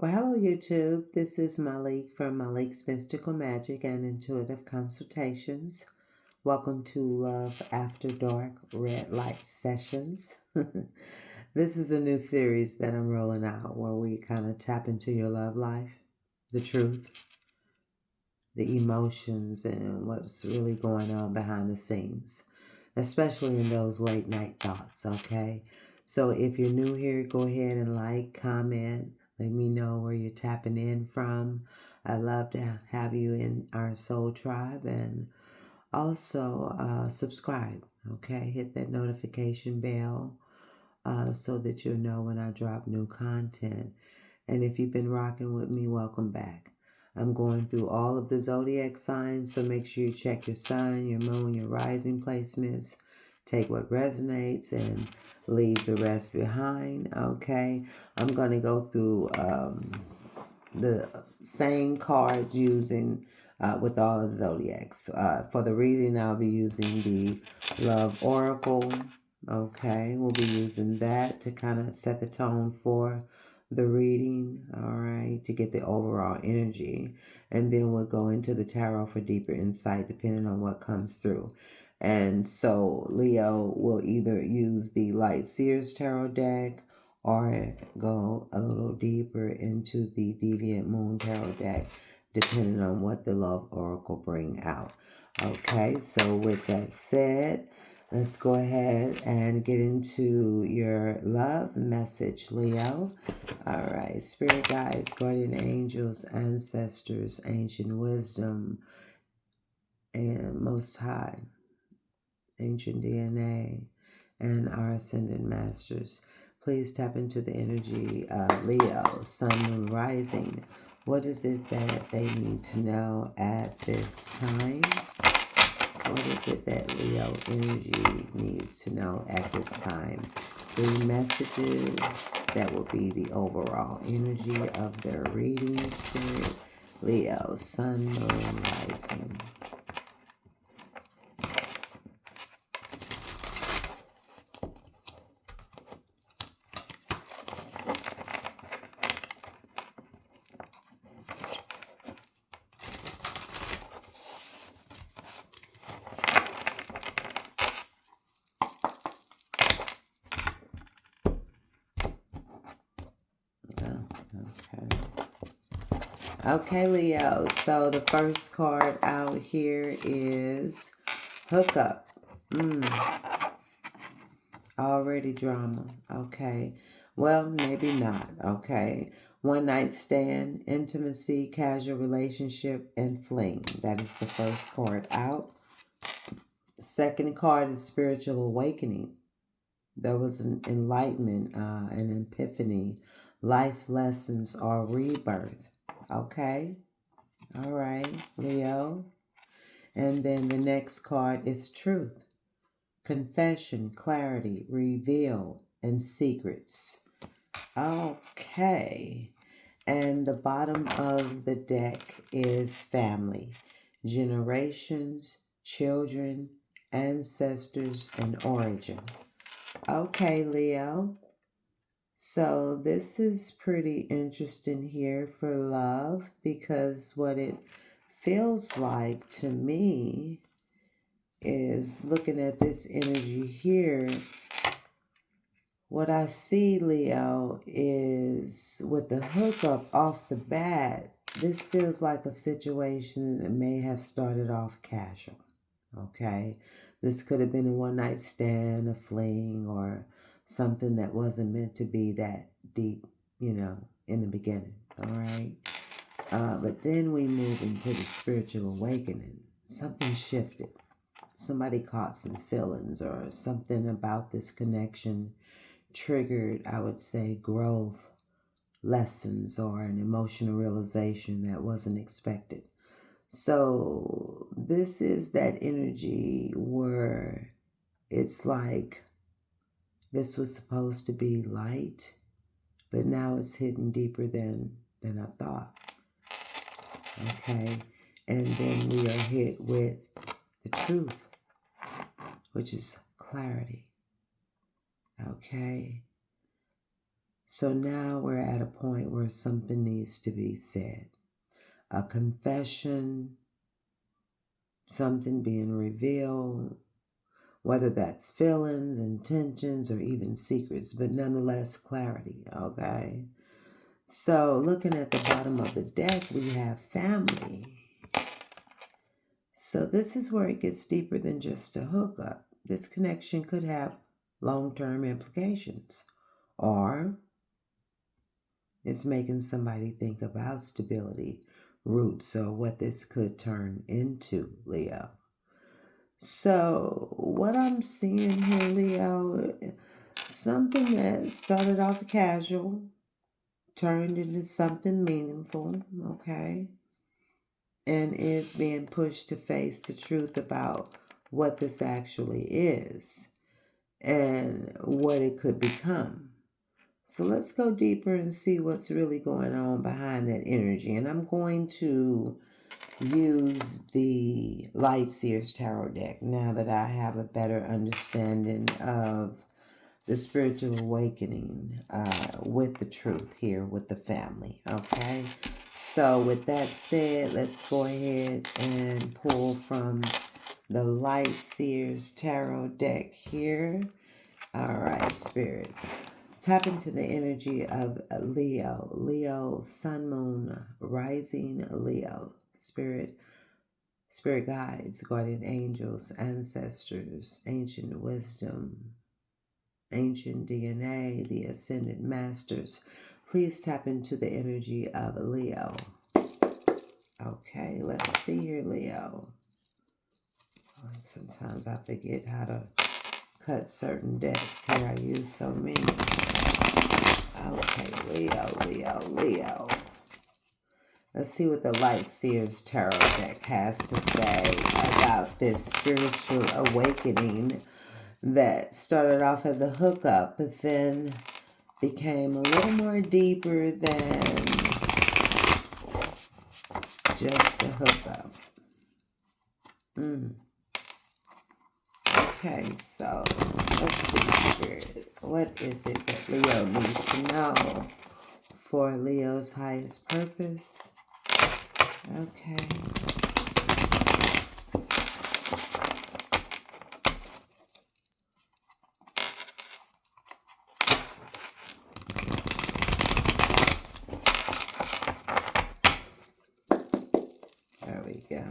Well, hello YouTube. This is Malik from Malik's Mystical Magic and Intuitive Consultations. Welcome to Love After Dark Red Light Sessions. This is a new series that I'm rolling out where we kind of tap into your love life, the truth, the emotions, and what's really going on behind the scenes, especially in those late night thoughts, okay? So if you're new here, go ahead and like, comment, let me know where you're tapping in from. I'd love to have you in our soul tribe, and also subscribe, okay? Hit that notification bell so that you'll know when I drop new content. And if you've been rocking with me, welcome back. I'm going through all of the zodiac signs, so make sure you check your sun, your moon, your rising placements. Take what resonates and leave the rest behind, okay? I'm going to go through the same cards using with all of the zodiacs. For the reading, I'll be using the Love Oracle, okay? We'll be using that to kind of set the tone for the reading, all right, to get the overall energy. And then we'll go into the tarot for deeper insight depending on what comes through. And so Leo will either use the Light Seers Tarot deck or go a little deeper into the Deviant Moon Tarot deck depending on what the Love Oracle bring out. Okay, so with that said, let's go ahead and get into your love message, Leo. All right, spirit guides, guardian angels, ancestors, ancient wisdom, and most high, ancient DNA, and our ascended masters. Please tap into the energy of Leo, Sun, Moon, Rising. What is it that they need to know at this time? What is it that Leo energy needs to know at this time? 3 messages that will be the overall energy of their reading, spirit. Leo, Sun, Moon, Rising. Okay, Leo. So the first card out here is Hookup. Already drama. Okay. Well, maybe not. Okay. One night stand, intimacy, casual relationship, and fling. That is the first card out. The second card is spiritual awakening. There was an enlightenment, an epiphany, life lessons, or rebirth. Okay. All right, Leo. And then the next card is truth, confession, clarity, reveal, and secrets. Okay. And the bottom of the deck is family, generations, children, ancestors, and origin. Okay, Leo. So this is pretty interesting here for love because what it feels like to me is looking at this energy here. What I see, Leo, is with the hookup off the bat, this feels like a situation that may have started off casual. Okay? This could have been a one night stand, a fling, or something that wasn't meant to be that deep, in the beginning. All right? But then we move into the spiritual awakening. Something shifted. Somebody caught some feelings, or something about this connection triggered, I would say, growth, lessons, or an emotional realization that wasn't expected. So this is that energy where it's like this was supposed to be light, but now it's hidden deeper than I thought. Okay. And then we are hit with the truth, which is clarity. Okay. So now we're at a point where something needs to be said. A confession, something being revealed, whether that's feelings, intentions, or even secrets, but nonetheless clarity, okay? So looking at the bottom of the deck, we have family. So this is where it gets deeper than just a hookup. This connection could have long-term implications, or it's making somebody think about stability, roots, or what this could turn into, Leo. So what I'm seeing here, Leo, something that started off casual, turned into something meaningful, okay? And is being pushed to face the truth about what this actually is and what it could become. So let's go deeper and see what's really going on behind that energy. And I'm going to use the Light Seers Tarot deck now that I have a better understanding of the spiritual awakening with the truth here with the family, okay? So with that said, let's go ahead and pull from the Light Seers Tarot deck here. All right, Spirit. Tap into the energy of Leo. Leo, Sun, Moon, Rising Leo. Spirit guides, guardian angels, ancestors, ancient wisdom, ancient DNA, the ascended masters. Please tap into the energy of Leo. Okay, let's see here, Leo. Sometimes I forget how to cut certain decks. Here I use so many. Okay, Leo. Let's see what the Light Seers Tarot deck has to say about this spiritual awakening that started off as a hookup, but then became a little more deeper than just a hookup. Okay, so let's see, Spirit. What is it that Leo needs to know for Leo's highest purpose? Okay. There we go.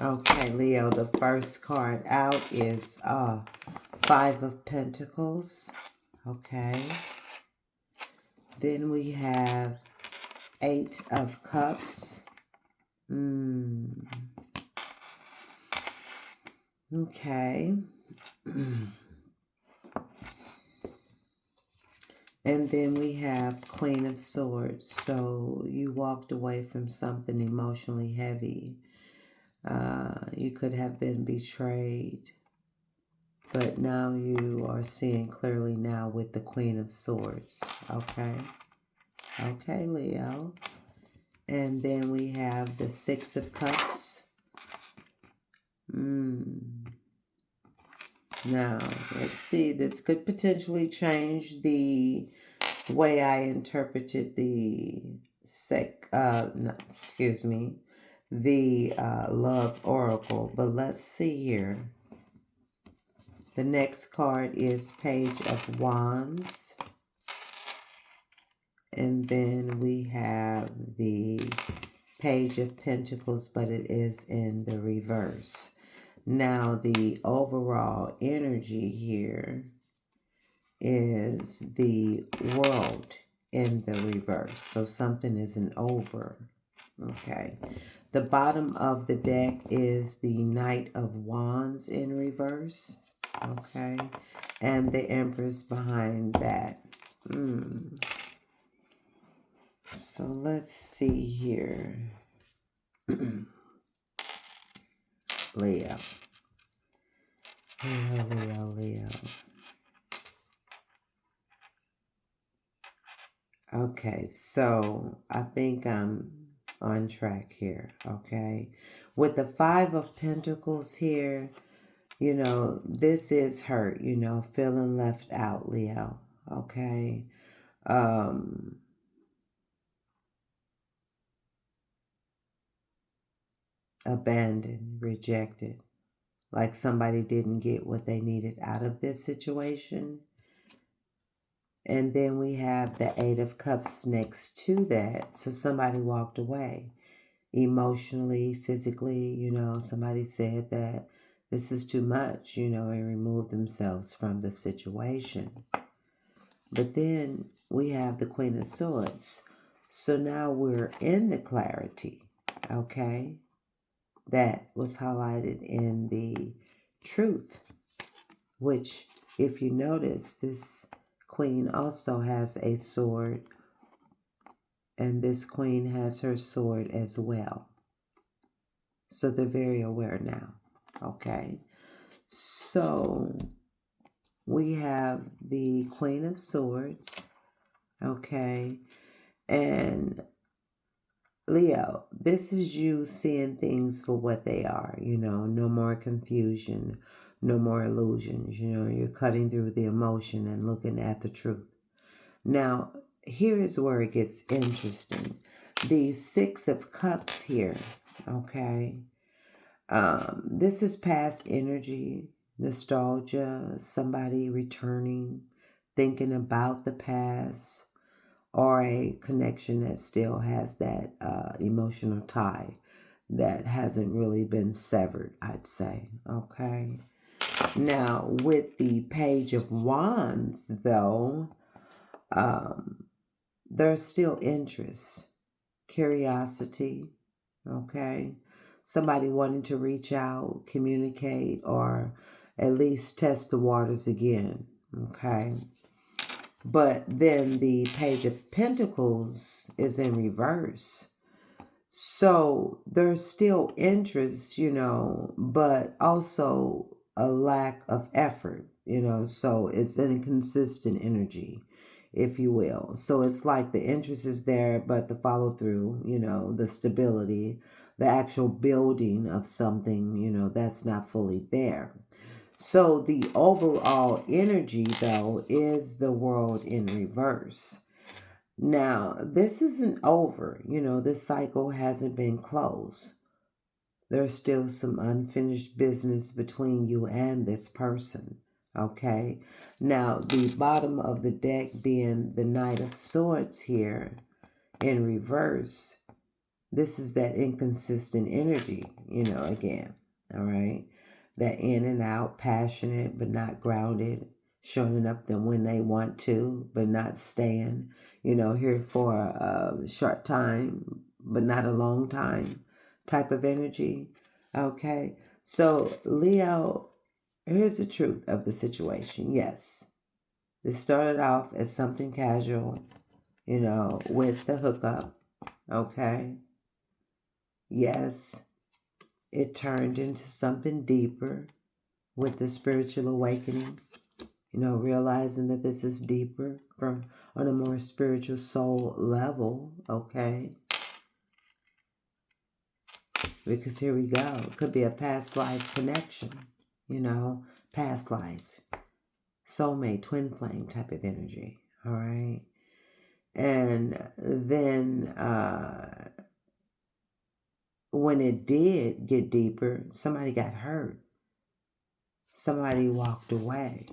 Okay, Leo, the first card out is Five of Pentacles. Okay. Then we have Eight of Cups. Okay. And then we have Queen of Swords. So you walked away from something emotionally heavy. You could have been betrayed. But now you are seeing clearly now with the Queen of Swords. Okay. Okay, Leo. And then we have the Six of Cups. Now, let's see. This could potentially change the way I interpreted the love oracle. But let's see here. The next card is Page of Wands. And then we have the Page of Pentacles, but it is in the reverse. Now, the overall energy here is the World in the reverse. So something isn't over. Okay. The bottom of the deck is the Knight of Wands in reverse. Okay. And the Empress behind that. So let's see here. Leo. Leo. Okay, so I think I'm on track here, okay? With the Five of Pentacles here, this is hurt, feeling left out, Leo, okay? Abandoned, rejected, like somebody didn't get what they needed out of this situation. And then we have the Eight of Cups next to that. So somebody walked away emotionally, physically, somebody said that this is too much, and removed themselves from the situation. But then we have the Queen of Swords. So now we're in the clarity, okay? That was highlighted in the truth, which, if you notice, this queen also has a sword, and this queen has her sword as well. So they're very aware now, okay? So we have the Queen of Swords, okay? And Leo, this is you seeing things for what they are, no more confusion, no more illusions, you're cutting through the emotion and looking at the truth. Now, here is where it gets interesting. The Six of Cups here, okay? This is past energy, nostalgia, somebody returning, thinking about the past, or a connection that still has that emotional tie that hasn't really been severed, I'd say. Okay. Now, with the Page of Wands, though, there's still interest, curiosity, okay? Somebody wanting to reach out, communicate, or at least test the waters again, okay? But then the Page of Pentacles is in reverse. So there's still interest, but also a lack of effort, so it's an inconsistent energy, if you will. So it's like the interest is there, but the follow through, the stability, the actual building of something, that's not fully there. So the overall energy, though, is the World in reverse. Now, this isn't over. This cycle hasn't been closed. There's still some unfinished business between you and this person. Okay. Now, the bottom of the deck being the Knight of Swords here in reverse. This is that inconsistent energy, again. All right. That in and out, passionate but not grounded, showing up them when they want to, but not staying, here for a short time, but not a long time type of energy. Okay. So, Leo, here's the truth of the situation. Yes, this started off as something casual, with the hookup. Okay. Yes, it turned into something deeper with the spiritual awakening, realizing that this is deeper from on a more spiritual soul level, okay? Because here we go. It could be a past life connection, past life, soulmate, twin flame type of energy, all right? And then when it did get deeper, somebody got hurt. Somebody walked away,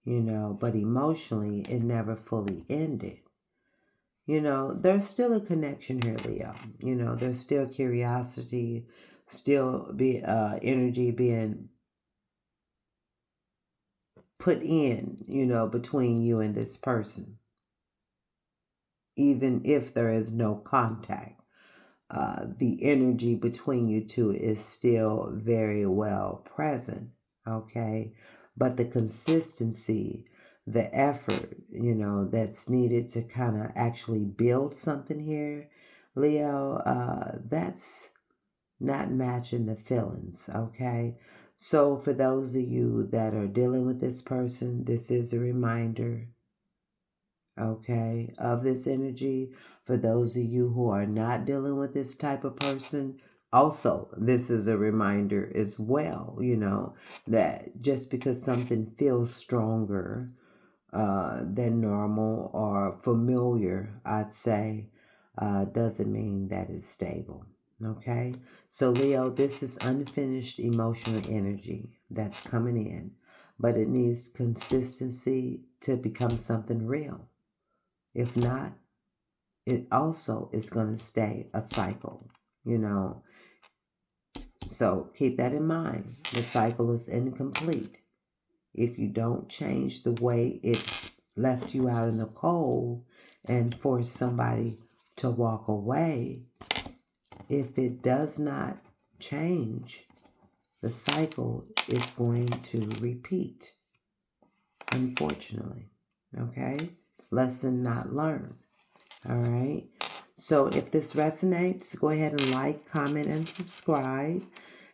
but emotionally it never fully ended. There's still a connection here, Leo. There's still curiosity, still be energy being put in, between you and this person, even if there is no contact. The energy between you two is still very well present, okay? But the consistency, the effort, that's needed to kind of actually build something here, Leo, that's not matching the feelings, okay? So for those of you that are dealing with this person, this is a reminder, okay, of this energy. For those of you who are not dealing with this type of person, also, this is a reminder as well, that just because something feels stronger than normal or familiar, I'd say, doesn't mean that it's stable. Okay? So, Leo, this is unfinished emotional energy that's coming in, but it needs consistency to become something real. If not, it also is going to stay a cycle, So, keep that in mind. The cycle is incomplete. If you don't change the way it left you out in the cold and force somebody to walk away, if it does not change, the cycle is going to repeat, unfortunately. Okay? Lesson not learned. All right? So if this resonates, go ahead and like, comment, and subscribe.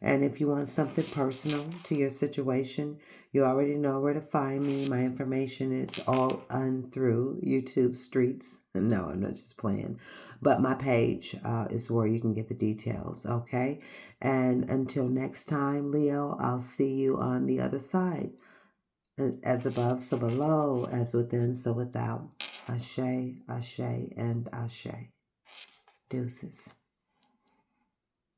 And if you want something personal to your situation, you already know where to find me. My information is all on through YouTube streets. No, I'm not just playing. But my page is where you can get the details, okay? And until next time, Leo, I'll see you on the other side. As above, so below, as within, so without. Ashe, ashe, and ashe. Deuces.